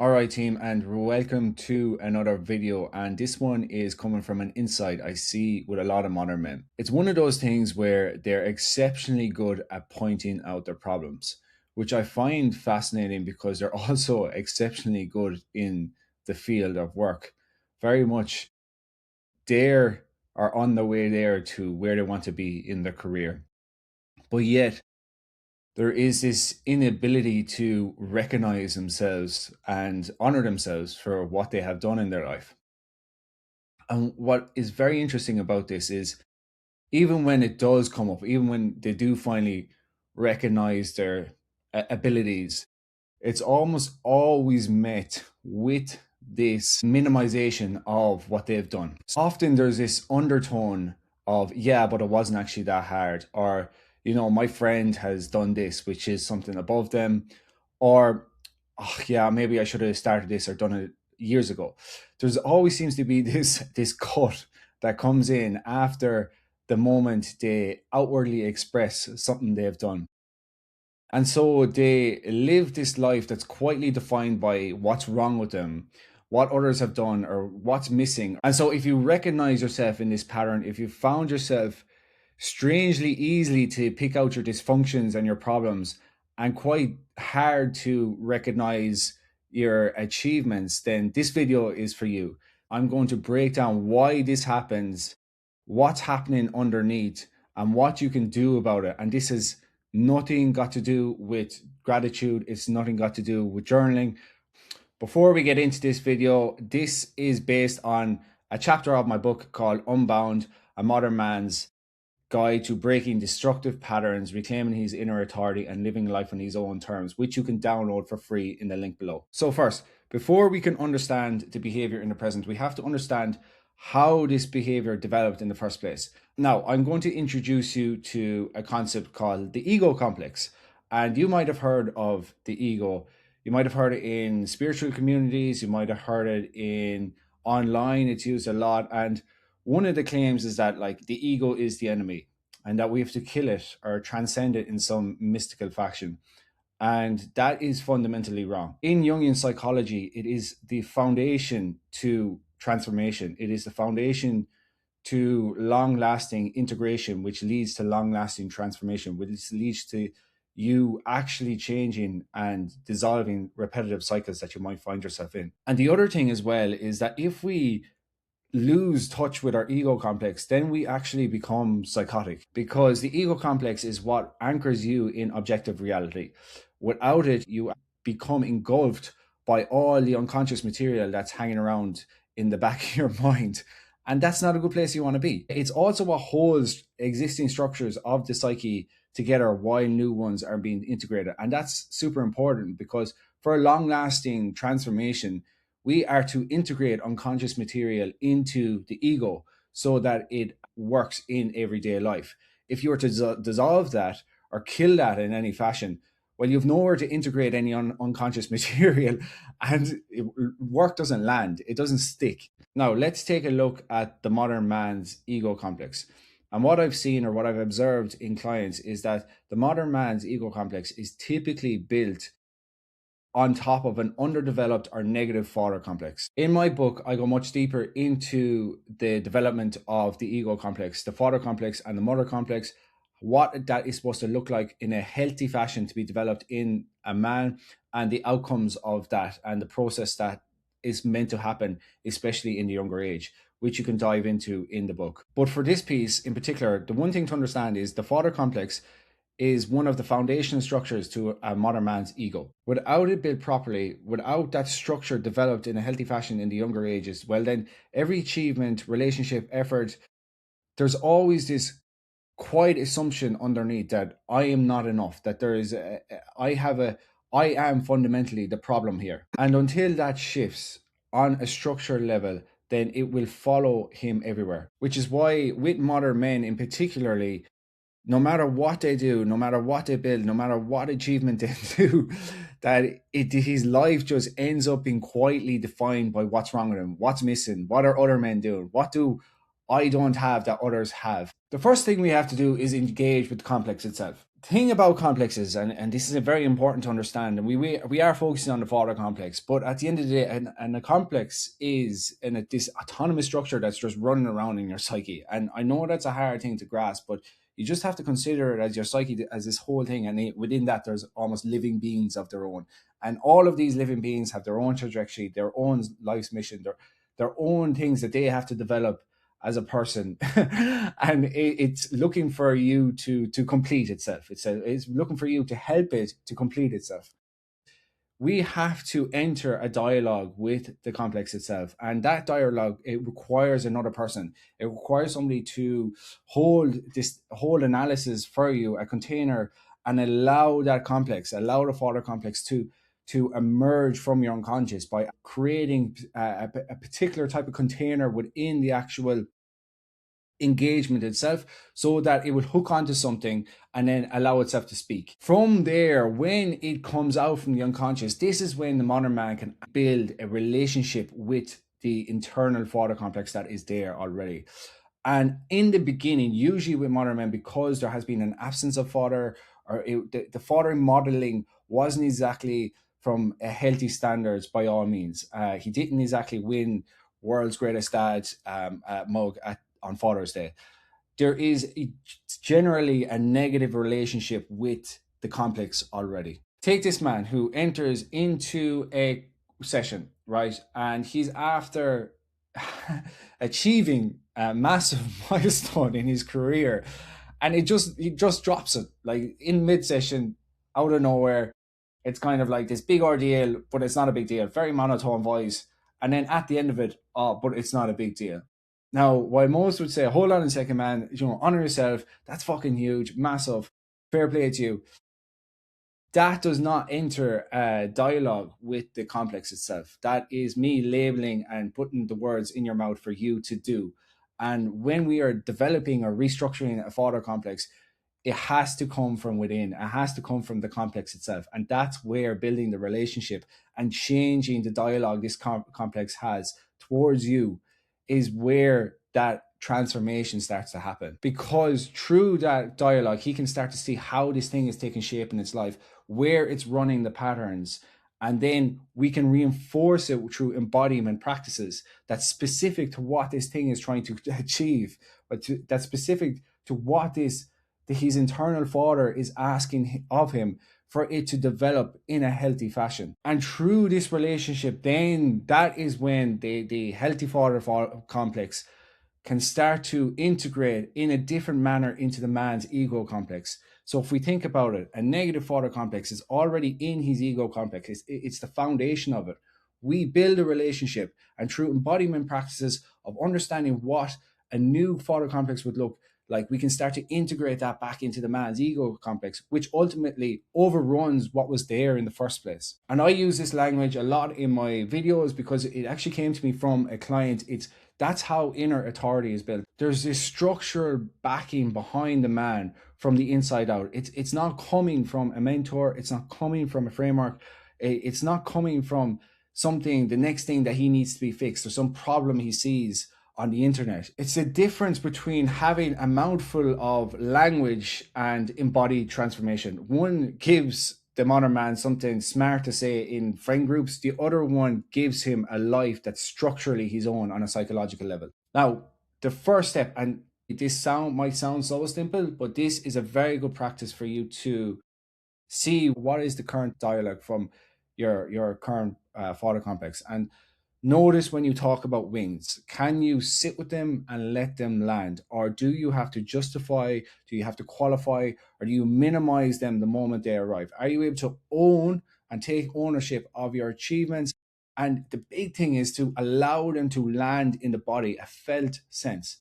All right, team, and welcome to another video. And this one is coming from an insight I see with a lot of modern men. It's one of those things where they're exceptionally good at pointing out their problems, which I find fascinating because they're also exceptionally good in the field of work. Very much there are on the way there to where they want to be in their career. But yet, there is this inability to recognize themselves and honor themselves for what they have done in their life. And what is very interesting about this is even when it does come up, even when they do finally recognize their abilities, it's almost always met with this minimization of what they've done. Often there's this undertone of, yeah, but it wasn't actually that hard, or, my friend has done this, which is something above them, or, oh, yeah, maybe I should have started this or done it years ago. There's always seems to be this cut that comes in after the moment they outwardly express something they've done. And so they live this life that's quietly defined by what's wrong with them, what others have done, or what's missing. And so if you recognize yourself in this pattern, if you found yourself strangely easily to pick out your dysfunctions and your problems, and quite hard to recognize your achievements, then this video is for you. I'm going to break down why this happens, what's happening underneath, and what you can do about it. And this has nothing got to do with gratitude, it's nothing got to do with journaling. Before we get into this video, this is based on a chapter of my book called Unbound, A Modern Man's Guide to Breaking Destructive Patterns, Reclaiming His Inner Authority, and Living Life on His Own Terms, which you can download for free in the link below. So first, before we can understand the behavior in the present, we have to understand how this behavior developed in the first place. Now, I'm going to introduce you to a concept called the ego complex. And you might have heard of the ego. You might have heard it in spiritual communities. You might have heard it in online. It's used a lot. And one of the claims is that like the ego is the enemy and that we have to kill it or transcend it in some mystical fashion. And that is fundamentally wrong. In Jungian psychology, it is the foundation to transformation. It is the foundation to long lasting integration, which leads to long lasting transformation, which leads to you actually changing and dissolving repetitive cycles that you might find yourself in. And the other thing as well is that if we lose touch with our ego complex, then we actually become psychotic because the ego complex is what anchors you in objective reality. Without it, you become engulfed by all the unconscious material that's hanging around in the back of your mind. And that's not a good place you want to be. It's also what holds existing structures of the psyche together while new ones are being integrated. And that's super important because for a long lasting transformation, we are to integrate unconscious material into the ego so that it works in everyday life. If you were to dissolve that or kill that in any fashion, well, you've nowhere to integrate any unconscious material and work doesn't land, it doesn't stick. Now, let's take a look at the modern man's ego complex. And what I've seen or what I've observed in clients is that the modern man's ego complex is typically built on top of an underdeveloped or negative father complex. In my book, I go much deeper into the development of the ego complex, the father complex, and the mother complex, what that is supposed to look like in a healthy fashion to be developed in a man, and the outcomes of that, and the process that is meant to happen, especially in the younger age, which you can dive into in the book. But for this piece in particular, the one thing to understand is the father complex is one of the foundational structures to a modern man's ego. Without it built properly, without that structure developed in a healthy fashion in the younger ages, well, then every achievement, relationship, effort, there's always this quiet assumption underneath that I am not enough, that there is, I am fundamentally the problem here. And until that shifts on a structural level, then it will follow him everywhere. Which is why, with modern men in particularly, no matter what they do, no matter what they build, no matter what achievement they do, his life just ends up being quietly defined by what's wrong with him, what's missing, what are other men doing, what do I don't have that others have. The first thing we have to do is engage with the complex itself. Thing about complexes, and this is a very important to understand, and we are focusing on the father complex, but at the end of the day, and a complex is this autonomous structure that's just running around in your psyche. And I know that's a hard thing to grasp, but you just have to consider it as your psyche, as this whole thing, and within that there's almost living beings of their own, and all of these living beings have their own trajectory, their own life's mission, their own things that they have to develop as a person. And it's looking for you to complete itself. It's looking for you to help it to complete itself. We have to enter a dialogue with the complex itself, and that dialogue, it requires another person. It requires somebody to hold analysis for you, a container, and allow that complex, allow the father complex to emerge from your unconscious by creating a particular type of container within the actual engagement itself, so that it would hook onto something and then allow itself to speak. From there, when it comes out from the unconscious, this is when the modern man can build a relationship with the internal father complex that is there already. And in the beginning, usually with modern men, because there has been an absence of father, or the father modeling wasn't exactly from a healthy standards by all means. He didn't exactly win world's greatest dad mug on Father's Day. There is generally a negative relationship with the complex already. Take this man who enters into a session, right? And he's after achieving a massive milestone in his career. And he just drops it like in mid session, out of nowhere. It's kind of like this big ordeal, but it's not a big deal. Very monotone voice. And then at the end of it, oh, but it's not a big deal. Now, while most would say, hold on a second, man, honor yourself. That's fucking huge, massive. Fair play to you. That does not enter a dialogue with the complex itself. That is me labeling and putting the words in your mouth for you to do. And when we are developing or restructuring a father complex, it has to come from within. It has to come from the complex itself. And that's where building the relationship and changing the dialogue this complex has towards you is where that transformation starts to happen. Because through that dialogue, he can start to see how this thing is taking shape in its life, where it's running the patterns. And then we can reinforce it through embodiment practices that's specific to what this thing is trying to achieve, but that's specific to what this his internal father is asking of him for it to develop in a healthy fashion. And through this relationship, then that is when the healthy father complex can start to integrate in a different manner into the man's ego complex. So if we think about it, a negative father complex is already in his ego complex. It's the foundation of it. We build a relationship, and through embodiment practices of understanding what a new father complex would look like, we can start to integrate that back into the man's ego complex, which ultimately overruns what was there in the first place. And I use this language a lot in my videos because it actually came to me from a client. That's how inner authority is built. There's this structural backing behind the man from the inside out. It's not coming from a mentor. It's not coming from a framework. It's not coming from something, the next thing that he needs to be fixed or some problem he sees on the internet. It's the difference between having a mouthful of language and embodied transformation. One gives the modern man something smart to say in friend groups. The other one gives him a life that's structurally his own on a psychological level. Now, the first step, and this might sound so simple, but this is a very good practice for you to see what is the current dialogue from your current father complex. And notice when you talk about wings, can you sit with them and let them land? Or do you have to justify? Do you have to qualify? Or do you minimize them the moment they arrive? Are you able to own and take ownership of your achievements? And the big thing is to allow them to land in the body, a felt sense.